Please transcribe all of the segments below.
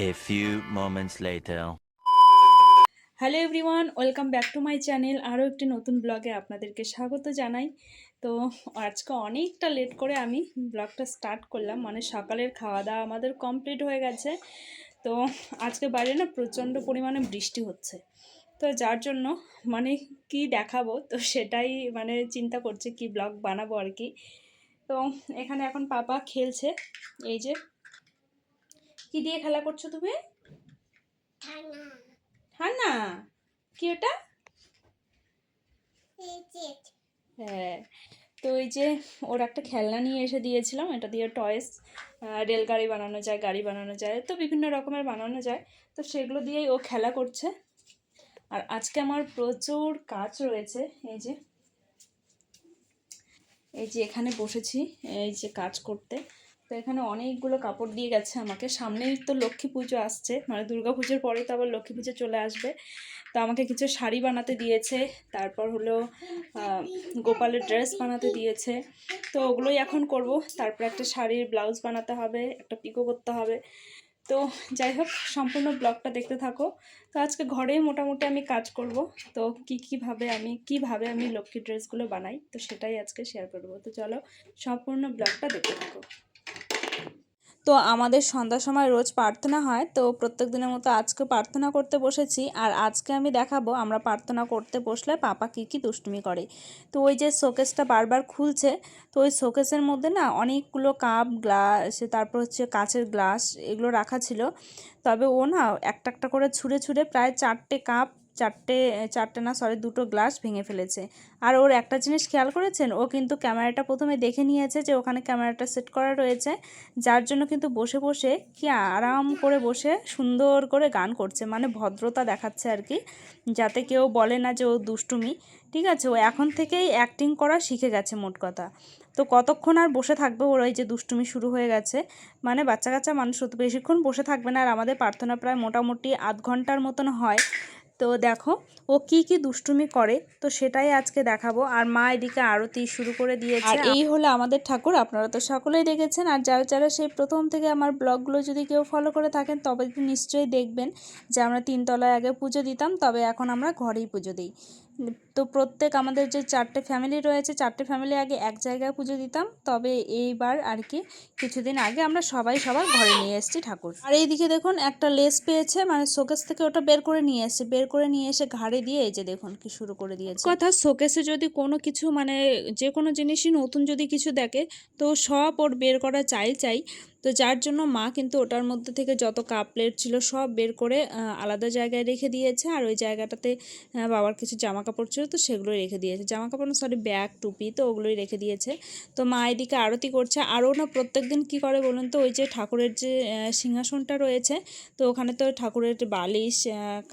A few moments later. Hello everyone, welcome back to my channel. আরও একটি নতুন ব্লগে আপনাদেরকে স্বাগত জানাই। তো আজকে অনেকটা লেট করে আমি ব্লগটা স্টার্ট করলাম, মানে সকালের খাওয়া দাওয়া আমাদের কমপ্লিট হয়ে গেছে। তো আজকে বাইরে না প্রচণ্ড পরিমাণে বৃষ্টি হচ্ছে, তো যার জন্য মানে কি দেখাবো, তো সেটাই মানে চিন্তা করছি কি ব্লগ বানাবো আর কি। তো এখানে এখন পাপা খেলছে। এই যে, কি দিয়ে খেলা করছো তুমি? হ্যাঁ না, কি ওটা? হ্যাঁ, তো এই যে ওর একটা খেলনা নিয়ে এসে দিয়েছিলাম, এটা দিয়ে টয়েস রেলগাড়ি বানানো যায়, গাড়ি বানানো যায়, তো বিভিন্ন রকমের বানানো যায়। তো সেগুলো দিয়েই ও খেলা করছে। আর আজকে আমার প্রচুর কাজ রয়েছে। এই যে, এখানে বসেছি এই যে কাজ করতে। তো এখানে অনেকগুলো কাপড় দিয়ে গেছে আমাকে। সামনেই তো লক্ষ্মী পুজো আসছে, মানে দুর্গা পুজোর পরে তো আবার লক্ষ্মী পুজো চলে আসবে। তো আমাকে কিছু শাড়ি বানাতে দিয়েছে, তারপর হলো গোপালের ড্রেস বানাতে দিয়েছে। তো ওগুলোই এখন করব। তারপর একটা শাড়ির ব্লাউজ বানাতে হবে, একটা পিকো করতে হবে। তো যাই হোক, সম্পূর্ণ ব্লগটা দেখতে থাকো। তো আজকে ঘরেই মোটামুটি আমি কাজ করব। তো কিভাবে আমি লক্ষ্মী ড্রেসগুলো বানাই, তো সেটাই আজকে শেয়ার করব। তো চলো, সম্পূর্ণ ব্লগটা দেখতে থাকো। তো আমাদের সন্ধ্যার সময় রোজ প্রার্থনা হয়, তো প্রত্যেক দিনের মতো আজকে প্রার্থনা করতে বসেছি। আর আজকে আমি দেখাবো আমরা প্রার্থনা করতে বসলে পাপা কী কী দুষ্টুমি করে। তো ওই যে শোকেসটা বারবার খুলছে, তো ওই শোকেসের মধ্যে না অনেকগুলো কাপ গ্লাস, তারপর হচ্ছে কাচের গ্লাস, এগুলো রাখা ছিল। তবে ও না একটা একটা করে ছুঁড়ে ছুঁড়ে প্রায় চারটে চারটে না সরি, দুটো গ্লাস ভেঙে ফেলেছে। আর ওর একটা জিনিস খেয়াল করেছেন, ও কিন্তু ক্যামেরাটা প্রথমে দেখে নিয়েছে যে ওখানে ক্যামেরাটা সেট করা রয়েছে, যার জন্য কিন্তু বসে বসে কি আরাম করে বসে সুন্দর করে গান করছে, মানে ভদ্রতা দেখাচ্ছে আর কি, যাতে কেউ বলে না যে ও দুষ্টুমি। ঠিক আছে, ও এখন থেকেই অ্যাক্টিং করা শিখে গেছে মোট কথা। তো কতক্ষণ আর বসে থাকবে, ওর ওই যে দুষ্টুমি শুরু হয়ে গেছে। মানে বাচ্চা কাচ্চা মানুষ তো বেশিক্ষণ বসে থাকবে না। আর আমাদের প্রার্থনা প্রায় মোটামুটি আধ ঘন্টার মতন হয়। তো দেখো ও কি কি দুষ্টুমি করে, তো সেটাই আজকে দেখাবো। আর মা এদিকে আরতি শুরু করে দিয়েছে। আর এই হলো আমাদের ঠাকুর, আপনারা তো সকলেই দেখেছেন। আর যারা যারা সেই প্রথম থেকে আমার ব্লগগুলো যদি কেউ ফলো করে থাকেন, তবে নিশ্চয়ই দেখবেন যে আমরা তিনতলায় আগে পুজো দিতাম, তবে এখন আমরা ঘরেই পুজো দিই। তো প্রত্যেক আমাদের যে চারটে ফ্যামিলি রয়েছে, চারটে ফ্যামিলি আগে এক জায়গায় পুজো দিতাম, তবে এইবার আর কি কিছুদিন আগে আমরা সবাই সবার ঘরে নিয়ে এসেছি ঠাকুর। আর এইদিকে দেখুন একটা লেস পেয়েছে, মানে শোকেস থেকে ওটা বের করে নিয়ে এসে ঘাড়ে দিয়ে এই যে দেখুন কি শুরু করে দিয়েছে। কথা, শোকেসে যদি কোনো কিছু মানে যে কোনো জিনিসই নতুন যদি কিছু দেখে, তো সব ওর বের করা চাই। তো যার জন্য মা কিন্তু ওটার মধ্যে থেকে যত কাপ প্লেট ছিল সব বের করে আলাদা জায়গায় রেখে দিয়েছে। আর ওই জায়গাটাতে বাবার কিছু জামা কাপড় ছিল, তো সেগুলোই রেখে দিয়েছে। জামা কাপড় না সরি, ব্যাগ টুপি, তো ওগুলোই রেখে দিয়েছে। তো মা এদিকে আরতি করছে। আরও না প্রত্যেক দিন কী করে বলুন তো, ওই যে ঠাকুরের যে সিংহাসনটা রয়েছে, তো ওখানে তো ঠাকুরের বালিশ,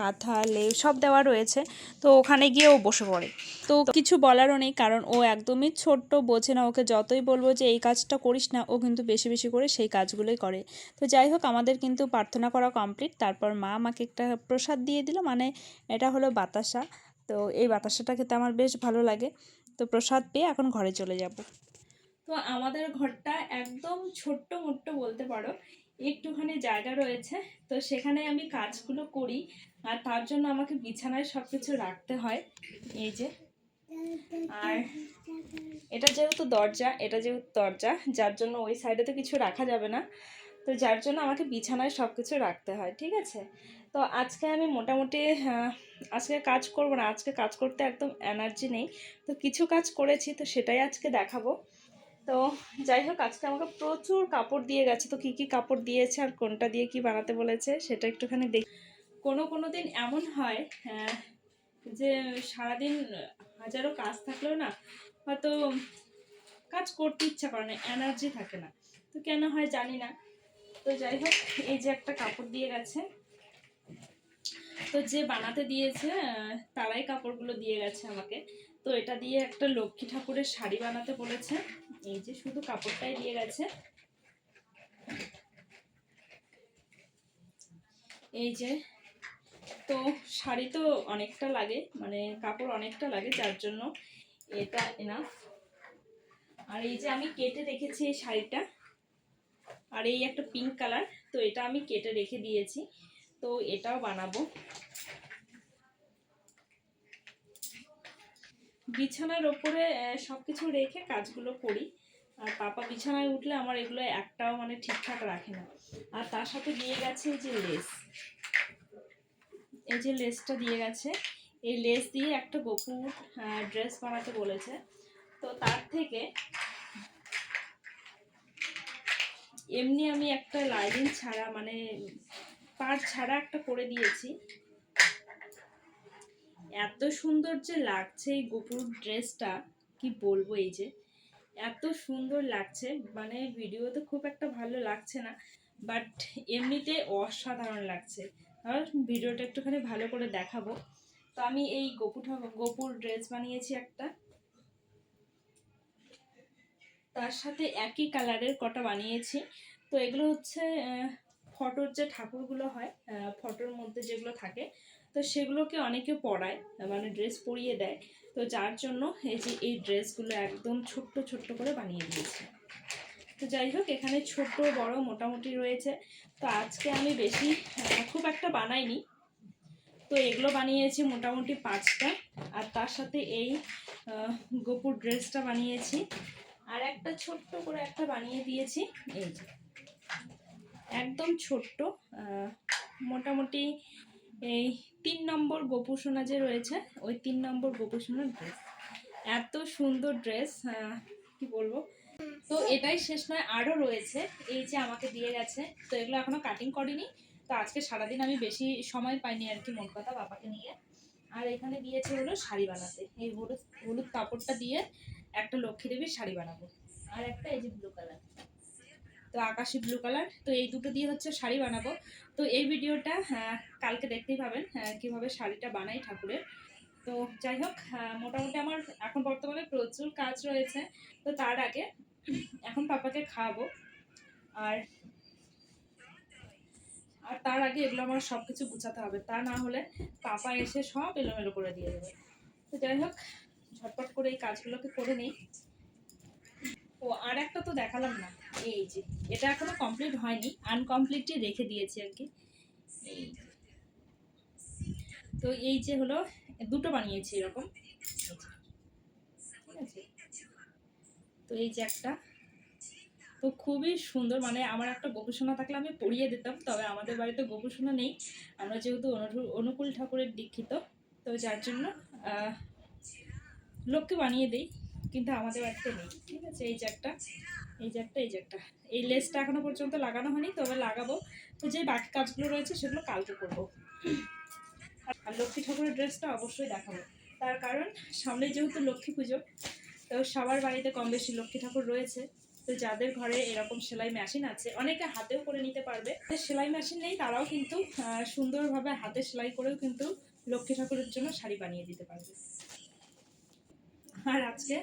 কাঁথা, লেপ সব দেওয়া রয়েছে। তো ওখানে গিয়ে ও বসে পড়ে। তো কিছু বলারও নেই, কারণ ও একদমই ছোট্ট, বোঝে না। ওকে যতই বলবো যে এই কাজটা করিস না, ও কিন্তু বেশি বেশি করে সেই কাজগুলোই করে। তো যাই হোক, আমাদের কিন্তু প্রার্থনা করা কমপ্লিট। তারপর মা আমাকে একটা প্রসাদ দিয়ে দিল, মানে এটা হলো বাতাসা। তো এই বাতাসাটা খেতে আমার বেশ ভালো লাগে। তো প্রসাদ পেয়ে এখন ঘরে চলে যাব। তো আমাদের ঘরটা একদম ছোট্ট মোট্ট বলতে পারো, একটুখানি জায়গা রয়েছে। তো সেখানে আমি কাজগুলো করি। আর তার জন্য আমাকে বিছানায় সব কিছু রাখতে হয়। এই যে, আর এটা যেহেতু দরজা, যার জন্য ওই সাইডে তো কিছু রাখা যাবে না। তো যার জন্য আমাকে বিছানায় সব কিছু রাখতে হয়। ঠিক আছে, তো আজকে আমি মোটামুটি আজকে কাজ করব না, আজকে কাজ করতে একদম এনার্জি নেই। তো কিছু কাজ করেছি, তো সেটাই আজকে দেখাবো। তো যাই হোক, আজকে আমাকে প্রচুর কাপড় দিয়ে গেছে। তো কী কী কাপড় দিয়েছে আর কোনটা দিয়ে কি বানাতে বলেছে সেটা একটুখানি দেখি। কোনো দিন এমন হয় যে সারাদিন হাজারো কাজ থাকলেও না হয়তো কাজ করতে ইচ্ছা করে না, এনার্জি থাকে না। তো কেন হয় জানি না। তো যাই হোক, এই যে একটা কাপড় দিয়ে গেছে। তো যে বানাতে দিয়েছে তারাই কাপড়গুলো দিয়ে গেছে আমাকে। তো এটা দিয়ে একটা লক্ষ্মী ঠাকুরের শাড়ি বানাতে বলেছে। এই যে শুধু কাপড়টাই দিয়ে গেছে। এই যে, তো শাড়ি তো অনেকটা লাগে, মানে কাপড় অনেকটা লাগে, যার জন্য এটা এনাফ। আর এই যে আমি কেটে রেখেছি এই শাড়িটা, আর এই একটা পিঙ্ক কালার, তো এটা আমি কেটে রেখে দিয়েছি, তো এটাও বানাবো। বিছানার ওপরে সব কিছু রেখে কাজগুলো করি, আর পাপা বিছানায় উঠলে আমার এগুলো একটাও মানে ঠিকঠাক রাখে না। আর তার সাথে দিয়ে গেছে এই যে লেস, এই যে লেসটা দিয়ে গেছে, এই লেস দিয়ে একটা গপু ড্রেস বানাতে বলেছে। তো তার থেকে এমনি আমি একটা লাইনিং ছাড়া মানে পাড় ছাড়া একটা করে দিয়েছি। এত সুন্দর যে লাগছে এই গপুর ড্রেসটা, কি বলবো, এই যে এত সুন্দর লাগছে, মানে ভিডিওতে খুব একটা ভালো লাগছে না, বাট এমনিতে অসাধারণ লাগছে। আর ভিডিওটা একটুখানি ভালো করে দেখাবো। তো আমি এই গপুর ড্রেস বানিয়েছি একটা, তার সাথে একই কালারের কটা বানিয়েছি। তো এগুলো হচ্ছে ফটোর যে ঠাকুরগুলো হয়, ফটোর মধ্যে যেগুলো থাকে, তো সেগুলোকে অনেকে পরায়, মানে ড্রেস পরিয়ে দেয়। তো যার জন্য এই যে এই ড্রেসগুলো একদম ছোট্ট ছোট্ট করে বানিয়ে দিয়েছি। তো যাই হোক, এখানে ছোট বড় মোটামুটি রয়েছে। তো আজকে আমি বেশি খুব একটা বানাইনি, তো এগুলো বানিয়েছি মোটামুটি 5টা। আর তার সাথে এই গপুর ড্রেসটা বানিয়েছি, আর একটা ছোট্ট করে একটা বানিয়ে দিয়েছি, এই যে একদম ছোট্ট, মোটামুটি এই 3 নম্বর গপু সোনা যে রয়েছে, ওই 3 নম্বর গপু সোনার ড্রেস। এত সুন্দর ড্রেস, কি বলবো। তো এটাই শেষ নয়, আরও রয়েছে, এই যে আমাকে দিয়ে গেছে। তো এগুলো এখনো কাটিং করিনি, তো আজকে সারাদিন আমি বেশি সময় পাইনি আর কি, মোট কথা, বাবাকে নিয়ে। আর এখানে দিয়েছে হলো শাড়ি বানাতে, এই হলুদ হলুদ কাপড়টা দিয়ে একটা লক্ষ্মী দেবীর শাড়ি বানাবো। আর একটা এই যে ব্লু কালার, তো আকাশি ব্লু কালার, তো এই দুটো দিয়ে হচ্ছে শাড়ি বানাবো। তো এই ভিডিওটা কালকে দেখতেই পাবেন কিভাবে শাড়িটা বানাই ঠাকুরের। তো যাই হোক, মোটামুটি আমার এখন বর্তমানে প্রচুর কাজ রয়েছে। তো তার আগে এখন পাপাকে খাওয়াবো, আর আর তার আগে এগুলো আমার সব কিছু গুছাতে হবে, তা না হলে পাপা এসে সব এলোমেলো করে দিয়ে দেবে। তো যাই হোক, ঝটপট করে এই কাজগুলোকে করে নিই। ও আর একটা তো দেখালাম না, এই যে এটা এখনো কমপ্লিট হয়নি, আনকমপ্লিটই রেখে দিয়েছি আর কি। এই তো এই যে হলো দুটো বানিয়েছি এরকম, ঠিক আছে। তো এই যে একটা, তো খুবই সুন্দর, মানে আমার একটা গবেষণা থাকলে আমি পড়িয়ে দিতাম, তবে আমাদের বাড়িতে গবেষণা নেই, আমরা যেহেতু অনুকূল ঠাকুরের দীক্ষিত, তো যার জন্য লোককে বানিয়ে দিই, কিন্তু আমাদের বাড়িতে নেই, ঠিক আছে। এই যে একটা, এই যে একটা, এই যে একটা, এই লেসটা এখনো পর্যন্ত লাগানো হয়নি, তবে লাগাবো। তো যে বাকি কাজগুলো রয়েছে সেগুলো কালকে করবো। আর লক্ষ্মী ঠাকুরের ড্রেসটা অবশ্যই দেখাবো, তার কারণ সামনে যেহেতু লক্ষ্মী পুজো, তো সবার বাড়িতে কম বেশি লক্ষ্মী ঠাকুর রয়েছে। তো যাদের ঘরে এরকম সেলাই মেশিন আছে, অনেকে হাতেও করে নিতে পারবে, সেলাই মেশিন নেই তারাও কিন্তু সুন্দরভাবে হাতে সেলাই করেও কিন্তু লক্ষ্মী ঠাকুরের জন্য শাড়ি বানিয়ে দিতে পারবে। আর আজকে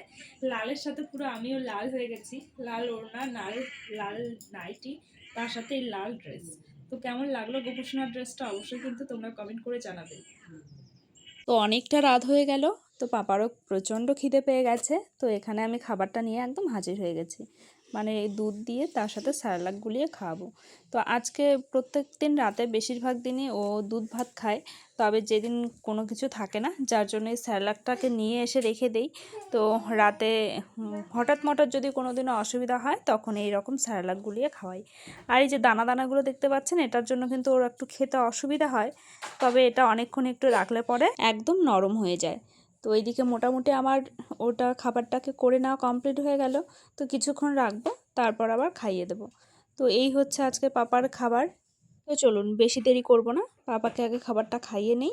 লালের সাথে পুরো আমিও লাল হয়ে গেছি, লাল ওড়না, লাল নাইটি, তার সাথে এই লাল ড্রেস। তো কেমন লাগলো গোপুসোনার ড্রেসটা অবশ্যই কিন্তু তোমরা কমেন্ট করে জানাবে। তো অনেকটা রাত হয়ে গেল, তো পাপারও প্রচণ্ড খিদে পেয়ে গেছে। তো এখানে আমি খাবারটা নিয়ে একদম হাজির হয়ে গেছি, মানে দুধ দিয়ে তার সাথে স্যালাড গুলিয়ে খাওয়াবো। তো আজকে প্রত্যেক দিন রাতে বেশিরভাগ দিনই ও দুধ ভাত খায়, তবে যেদিন কোনো কিছু থাকে না, যার জন্য এই স্যালাডটাকে নিয়ে এসে রেখে দেই। তো রাতে হঠাৎ মঠাৎ যদি কোনো দিনও অসুবিধা হয়, তখন এই রকম স্যালাড গুলিয়ে খাওয়াই। আর এই যে দানা দানাগুলো দেখতে পাচ্ছেন, এটার জন্য কিন্তু ওর একটু খেতে অসুবিধা হয়, তবে এটা অনেকক্ষণ একটু রাখলে পরে একদম নরম হয়ে যায়। তো এইদিকে মোটামুটি আমার ওটা খাবারটাকে করে নেওয়া কমপ্লিট হয়ে গেল। তো কিছুক্ষণ রাখবো, তারপর আবার খাইয়ে দেবো। তো এই হচ্ছে আজকে পাপার খাবার। তো চলুন বেশি দেরি করব না, পাপাকে আগে খাবারটা খাইয়ে নেই,